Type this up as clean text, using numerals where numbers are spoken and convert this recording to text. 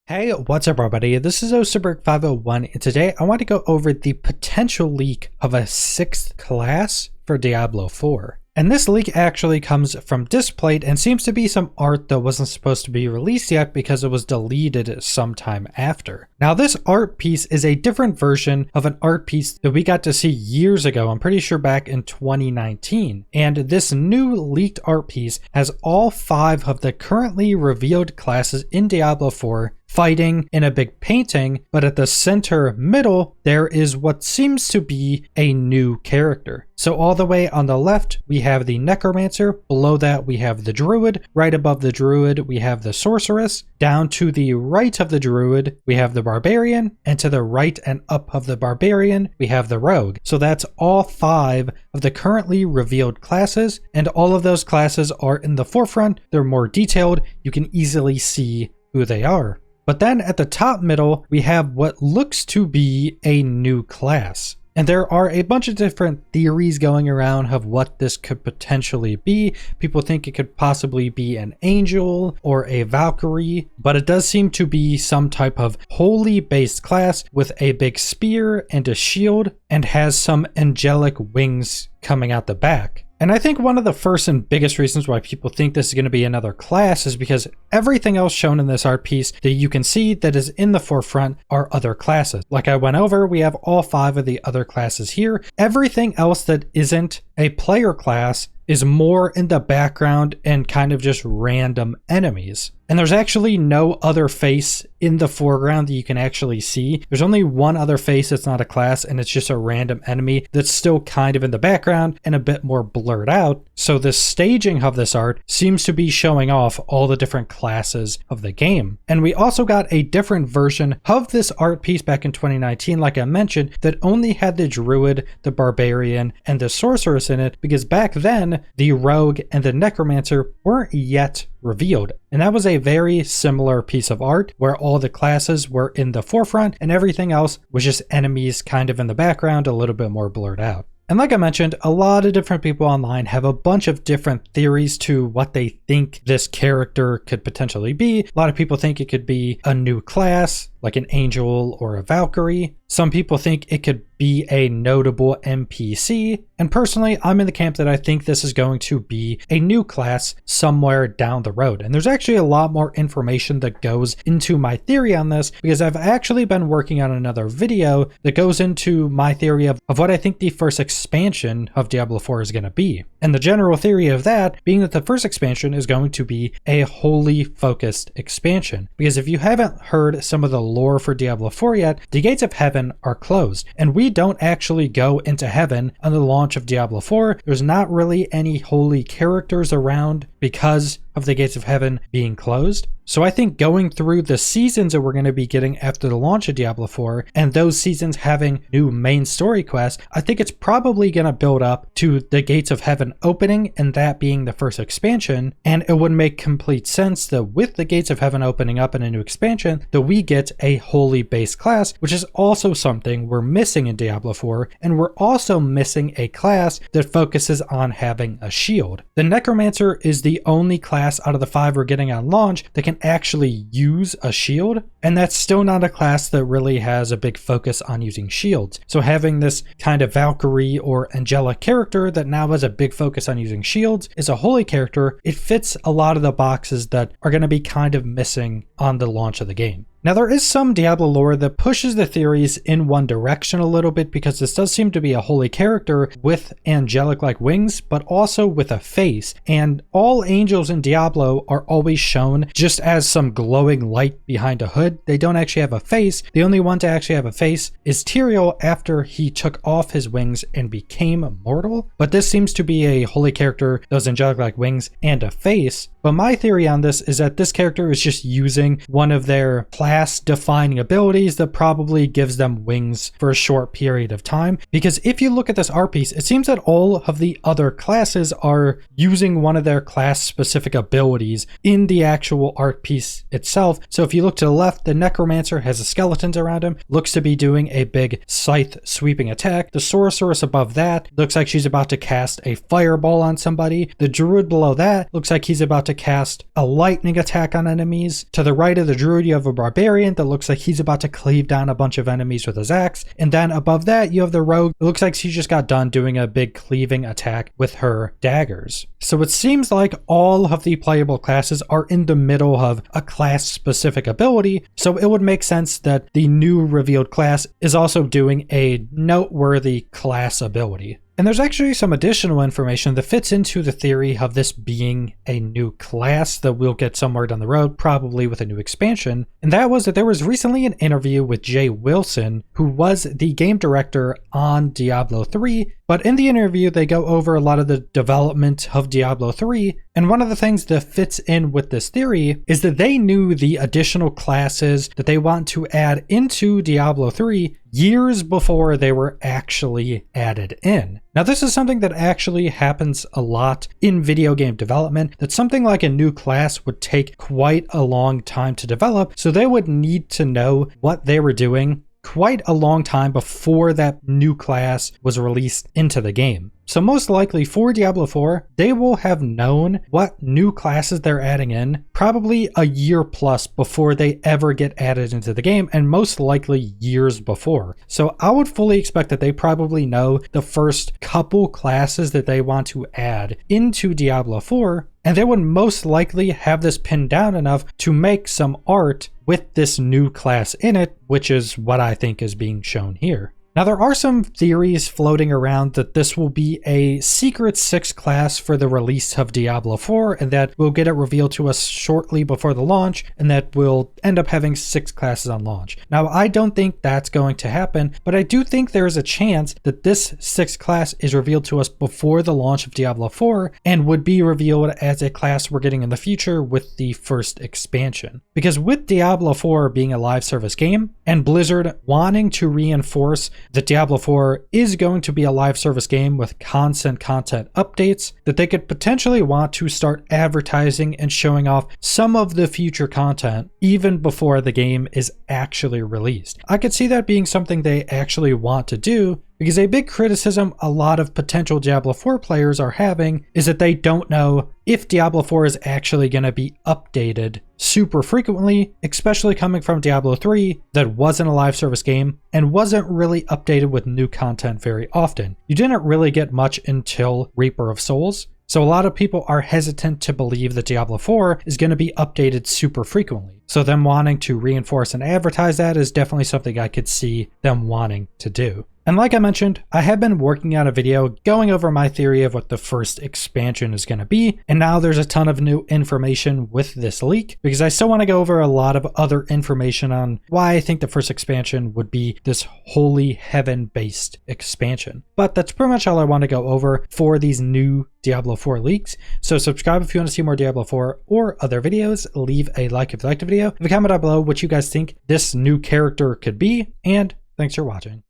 Hey, what's up everybody? This is Osterberg501 and today I want to go over the potential leak of a 6th class for Diablo 4. And this leak actually comes from Displate and seems to be some art that wasn't supposed to be released yet because it was deleted sometime after. Now this art piece is a different version of an art piece that we got to see years ago, I'm pretty sure back in 2019. And this new leaked art piece has all 5 of the currently revealed classes in Diablo 4 fighting in a big painting, but at the center middle, there is what seems to be a new character. So all the way on the left, we have the Necromancer. Below that, we have the Druid. Right above the Druid, we have the Sorceress. Down to the right of the Druid, we have the Barbarian. And to the right and up of the Barbarian, we have the Rogue. So that's all 5 of the currently revealed classes. And all of those classes are in the forefront. They're more detailed. You can easily see who they are. But then at the top middle, we have what looks to be a new class. And there are a bunch of different theories going around of what this could potentially be. People think it could possibly be an angel or a Valkyrie, but it does seem to be some type of holy based class with a big spear and a shield and has some angelic wings coming out the back. And I think one of the first and biggest reasons why people think this is going to be another class is because everything else shown in this art piece that you can see that is in the forefront are other classes. Like I went over, we have all 5 of the other classes here. Everything else that isn't a player class is more in the background and kind of just random enemies. And there's actually no other face in the foreground that you can actually see. There's only one other face that's not a class, and it's just a random enemy that's still kind of in the background and a bit more blurred out. So the staging of this art seems to be showing off all the different classes of the game. And we also got a different version of this art piece back in 2019, like I mentioned, that only had the Druid, the Barbarian, and the Sorceress in it, because back then the Rogue and the Necromancer weren't yet revealed. And that was a very similar piece of art where all the classes were in the forefront and everything else was just enemies kind of in the background, a little bit more blurred out. And like I mentioned, a lot of different people online have a bunch of different theories to what they think this character could potentially be. A lot of people think it could be a new class, like an angel or a Valkyrie. Some people think it could be a notable NPC. And personally, I'm in the camp that I think this is going to be a new class somewhere down the road. And there's actually a lot more information that goes into my theory on this because I've actually been working on another video that goes into my theory of what I think the first expansion of Diablo 4 is going to be. And the general theory of that being that the first expansion is going to be a wholly focused expansion. Because if you haven't heard some of the lore for Diablo 4 yet, the gates of heaven are closed, and we don't actually go into heaven on the launch of Diablo 4. There's not really any holy characters around because of the gates of heaven being closed. So I think going through the seasons that we're going to be getting after the launch of Diablo 4 and those seasons having new main story quests, I think it's probably going to build up to the gates of heaven opening and that being the first expansion. And it would make complete sense that with the gates of heaven opening up in a new expansion, that we get a holy base class, which is also something we're missing in Diablo 4. And we're also missing a class that focuses on having a shield. The Necromancer is the only class out of the 5 we're getting on launch that can actually use a shield, and that's still not a class that really has a big focus on using shields. So having this kind of Valkyrie or angelic character that now has a big focus on using shields is a holy character. It fits a lot of the boxes that are going to be kind of missing on the launch of the game. Now there is some Diablo lore that pushes the theories in one direction a little bit because this does seem to be a holy character with angelic-like wings, but also with a face. And all angels in Diablo are always shown just as some glowing light behind a hood. They don't actually have a face. The only one to actually have a face is Tyrael after he took off his wings and became mortal. But this seems to be a holy character, those angelic-like wings, and a face. But my theory on this is that this character is just using one of their class-defining abilities that probably gives them wings for a short period of time. Because if you look at this art piece, it seems that all of the other classes are using one of their class-specific abilities in the actual art piece itself. So if you look to the left, the Necromancer has skeletons around him, looks to be doing a big scythe sweeping attack. The Sorceress above that looks like she's about to cast a fireball on somebody. The Druid below that looks like he's about to cast a lightning attack on enemies. To the right of the Druid, you have a Barbarian barbarian that looks like he's about to cleave down a bunch of enemies with his axe. And then above that, you have the rogue. It looks like she just got done doing a big cleaving attack with her daggers. So it seems like all of the playable classes are in the middle of a class-specific ability, so it would make sense that the new revealed class is also doing a noteworthy class ability. And there's actually some additional information that fits into the theory of this being a new class that we'll get somewhere down the road, probably with a new expansion. And that was that there was recently an interview with Jay Wilson, who was the game director on Diablo 3. But in the interview, they go over a lot of the development of Diablo 3. And one of the things that fits in with this theory is that they knew the additional classes that they want to add into Diablo 3 years before they were actually added in. Now, this is something that actually happens a lot in video game development, that something like a new class would take quite a long time to develop, so they would need to know what they were doing quite a long time before that new class was released into the game. So most likely for Diablo 4, they will have known what new classes they're adding in probably a year plus before they ever get added into the game, and most likely years before. So I would fully expect that they probably know the first couple classes that they want to add into Diablo 4, and they would most likely have this pinned down enough to make some art with this new class in it, which is what I think is being shown here. Now, there are some theories floating around that this will be a secret 6 class for the release of Diablo 4, and that we'll get it revealed to us shortly before the launch, and that we'll end up having 6 classes on launch. Now, I don't think that's going to happen, but I do think there is a chance that this 6th class is revealed to us before the launch of Diablo 4, and would be revealed as a class we're getting in the future with the first expansion. Because with Diablo 4 being a live service game, and Blizzard wanting to reinforce that Diablo 4 is going to be a live service game with constant content updates, that they could potentially want to start advertising and showing off some of the future content even before the game is actually released. I could see that being something they actually want to do, because a big criticism a lot of potential Diablo 4 players are having is that they don't know if Diablo 4 is actually going to be updated super frequently, especially coming from Diablo 3 that wasn't a live service game and wasn't really updated with new content very often. You didn't really get much until Reaper of Souls. So a lot of people are hesitant to believe that Diablo 4 is going to be updated super frequently. So them wanting to reinforce and advertise that is definitely something I could see them wanting to do. And like I mentioned, I have been working on a video going over my theory of what the first expansion is going to be, and now there's a ton of new information with this leak, because I still want to go over a lot of other information on why I think the first expansion would be this holy heaven-based expansion. But that's pretty much all I want to go over for these new Diablo 4 leaks. So subscribe if you want to see more Diablo 4 or other videos. Leave a like if you liked the video. Leave a comment down below what you guys think this new character could be, and thanks for watching.